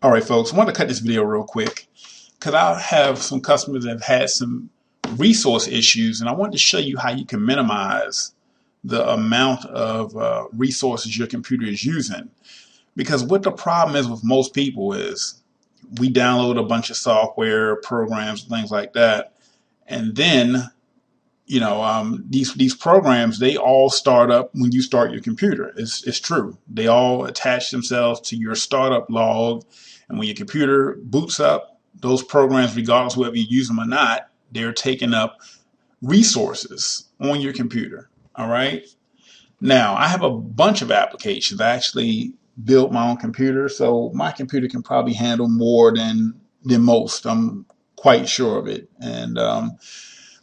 All right, folks, I want to cut this video real quick because I have some customers that have had some resource issues, and I wanted to show you how you can minimize the amount of resources your computer is using. Because what the problem is with most people is we download a bunch of software, programs, things like that, and then these programs, they all start up when you start your computer. It's true. They all attach themselves to your startup log, and when your computer boots up, those programs, regardless of whether you use them or not, they're taking up resources on your computer. All right. Now, I have a bunch of applications. I actually built my own computer, so my computer can probably handle more than most. I'm quite sure of it. And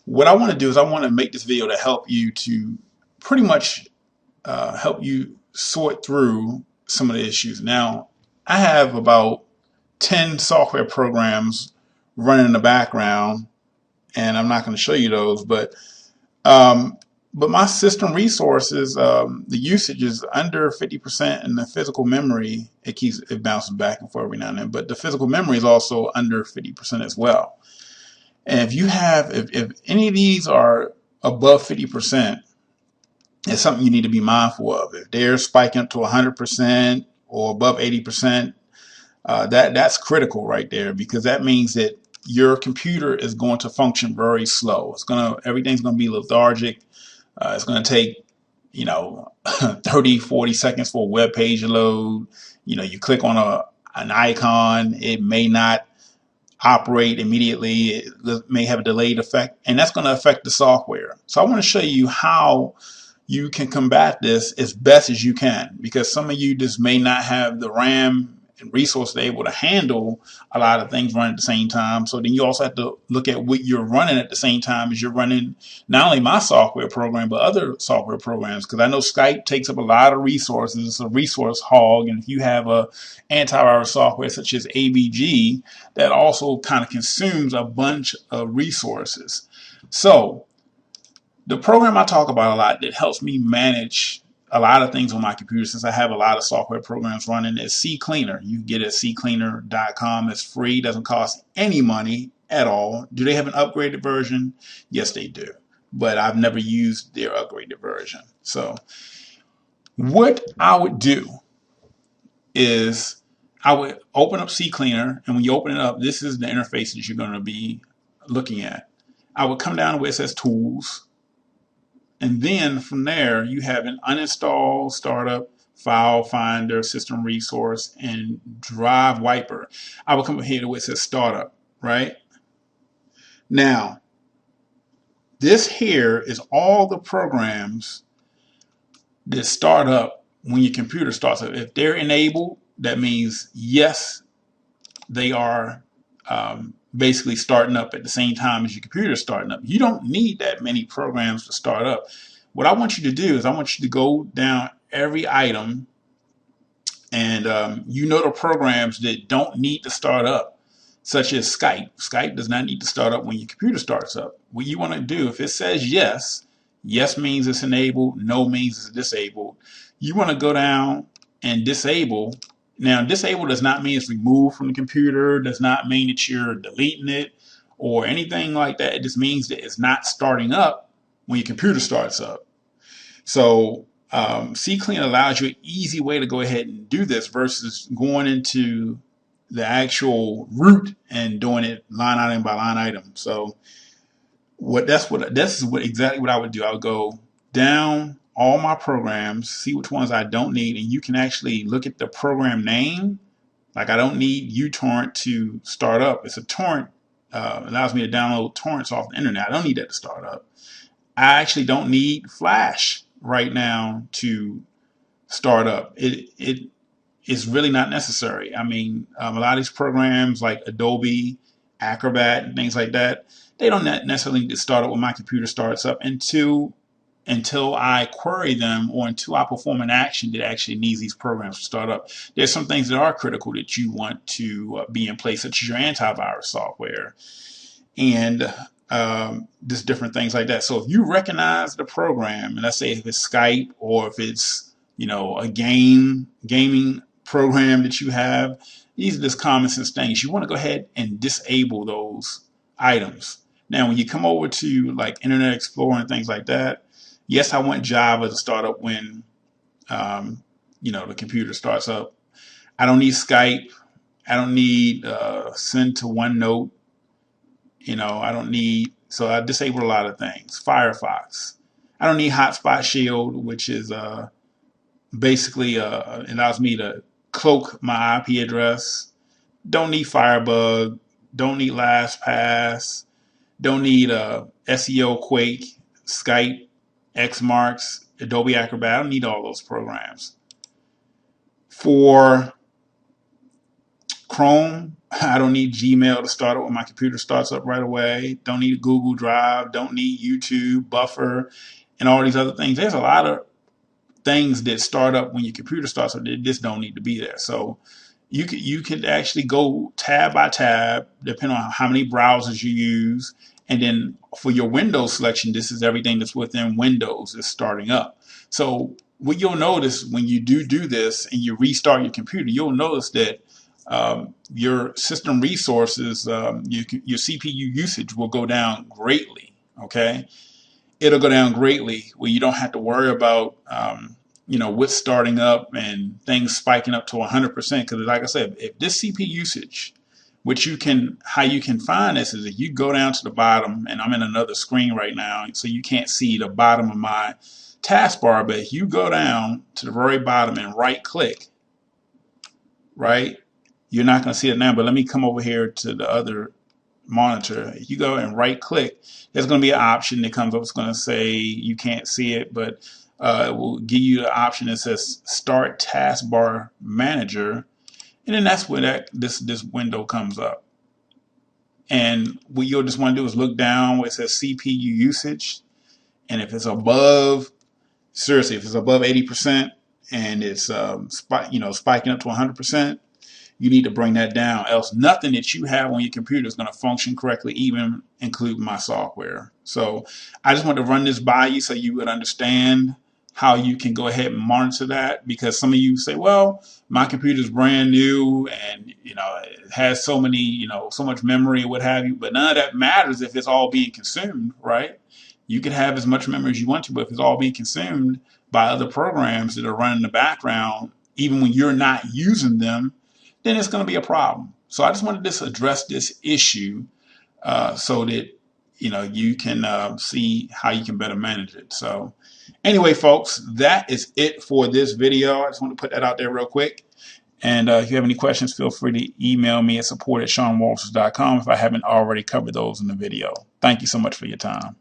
what I want to do is I want to make this video to help you to pretty much help you sort through some of the issues. Now, I have about 10 software programs running in the background, and I'm not going to show you those, but my system resources, the usage is under 50%, and the physical memory, it bounces back and forth every now and then, but the physical memory is also under 50% as well. And if any of these are above 50%, it's something you need to be mindful of. If they're spiking up to 100% or above 80%, that's critical right there, because that means that your computer is going to function very slow. Everything's going to be lethargic. It's going to take 30, 40 seconds for a web page to load. You click on an icon, it may not operate immediately. It may have a delayed effect, and that's going to affect the software. So I want to show you how you can combat this as best as you can, because some of you just may not have the RAM and resources able to handle a lot of things running at the same time. So then you also have to look at what you're running at the same time as you're running not only my software program, but other software programs. Because I know Skype takes up a lot of resources. It's a resource hog. And if you have a antivirus software such as AVG, that also kind of consumes a bunch of resources. So the program I talk about a lot that helps me manage a lot of things on my computer, since I have a lot of software programs running, is CCleaner. You can get it at ccleaner.com. It's free, doesn't cost any money at all. Do they have an upgraded version? Yes, they do. But I've never used their upgraded version. So what I would do is I would open up CCleaner, and when you open it up, this is the interface that you're going to be looking at. I would come down to where it says Tools, and then from there, you have an uninstall, startup, file finder, system resource, and drive wiper. I will come up here to where it says startup, right? Now, this here is all the programs that start up when your computer starts up. If they're enabled, that means yes, they are basically starting up at the same time as your computer is starting up. You don't need that many programs to start up. What I want you to do is I want you to go down every item, and the programs that don't need to start up, such as Skype. Skype does not need to start up when your computer starts up. What you want to do, if it says yes, yes means it's enabled, no means it's disabled. You want to go down and disable. Now, disable does not mean it's removed from the computer, does not mean that you're deleting it or anything like that. It just means that it's not starting up when your computer starts up. So CClean allows you an easy way to go ahead and do this versus going into the actual root and doing it line item by line item. So this is exactly what I would do. I would go down all my programs, see which ones I don't need, and you can actually look at the program name. Like, I don't need uTorrent to start up. It's a torrent, allows me to download torrents off the internet. I don't need that to start up. I actually don't need Flash right now to start up. It is really not necessary. I mean, a lot of these programs like Adobe, Acrobat, and things like that, they don't necessarily need to start up when my computer starts up until I query them, or until I perform an action that actually needs these programs to start up. There's some things that are critical that you want to be in place, such as your antivirus software and just different things like that. So if you recognize the program, and let's say if it's Skype, or if it's a gaming program that you have, These are just common sense things. You want to go ahead and disable those items. Now, when you come over to like Internet Explorer and things like that, yes, I want Java to start up when the computer starts up. I don't need Skype. I don't need send to OneNote. I don't need, so I disable a lot of things. Firefox. I don't need Hotspot Shield, which is basically allows me to cloak my IP address. Don't need Firebug. Don't need LastPass. Don't need SEO Quake, Skype, Xmarks, Adobe Acrobat. I don't need all those programs. For Chrome, I don't need Gmail to start up when my computer starts up right away. Don't need Google Drive. Don't need YouTube, Buffer, and all these other things. There's a lot of things that start up when your computer starts up that just don't need to be there. So you can actually go tab by tab, depending on how many browsers you use. And then for your Windows selection, this is everything that's within Windows that's starting up. So what you'll notice when you do this and you restart your computer, you'll notice that your system resources, your CPU usage will go down greatly. Okay, it'll go down greatly where you don't have to worry about what's starting up and things spiking up to 100%. Because like I said, if this CPU usage, how you can find this is if you go down to the bottom, and I'm in another screen right now, so you can't see the bottom of my taskbar, but if you go down to the very bottom and right click, right, you're not going to see it now, but let me come over here to the other monitor. If you go and right click, there's going to be an option that comes up. It's going to say you can't see it, but it will give you the option that says Start Taskbar Manager, and then that's where this window comes up. And what you'll just want to do is look down where it says CPU usage, and if it's above, seriously, if it's above 80% and it's spiking up to 100%, you need to bring that down, else nothing that you have on your computer is going to function correctly, even including my software. So I just want to run this by you so you would understand how you can go ahead and monitor that, because some of you say, well, my computer is brand new and it has so much memory or what have you, but none of that matters if it's all being consumed, right? You can have as much memory as you want to, but if it's all being consumed by other programs that are running in the background, even when you're not using them, then it's going to be a problem. So I just wanted to address this issue so that you can see how you can better manage it. So anyway, folks, that is it for this video. I just want to put that out there real quick. And if you have any questions, feel free to email me at support@SeanWalters.com if I haven't already covered those in the video. Thank you so much for your time.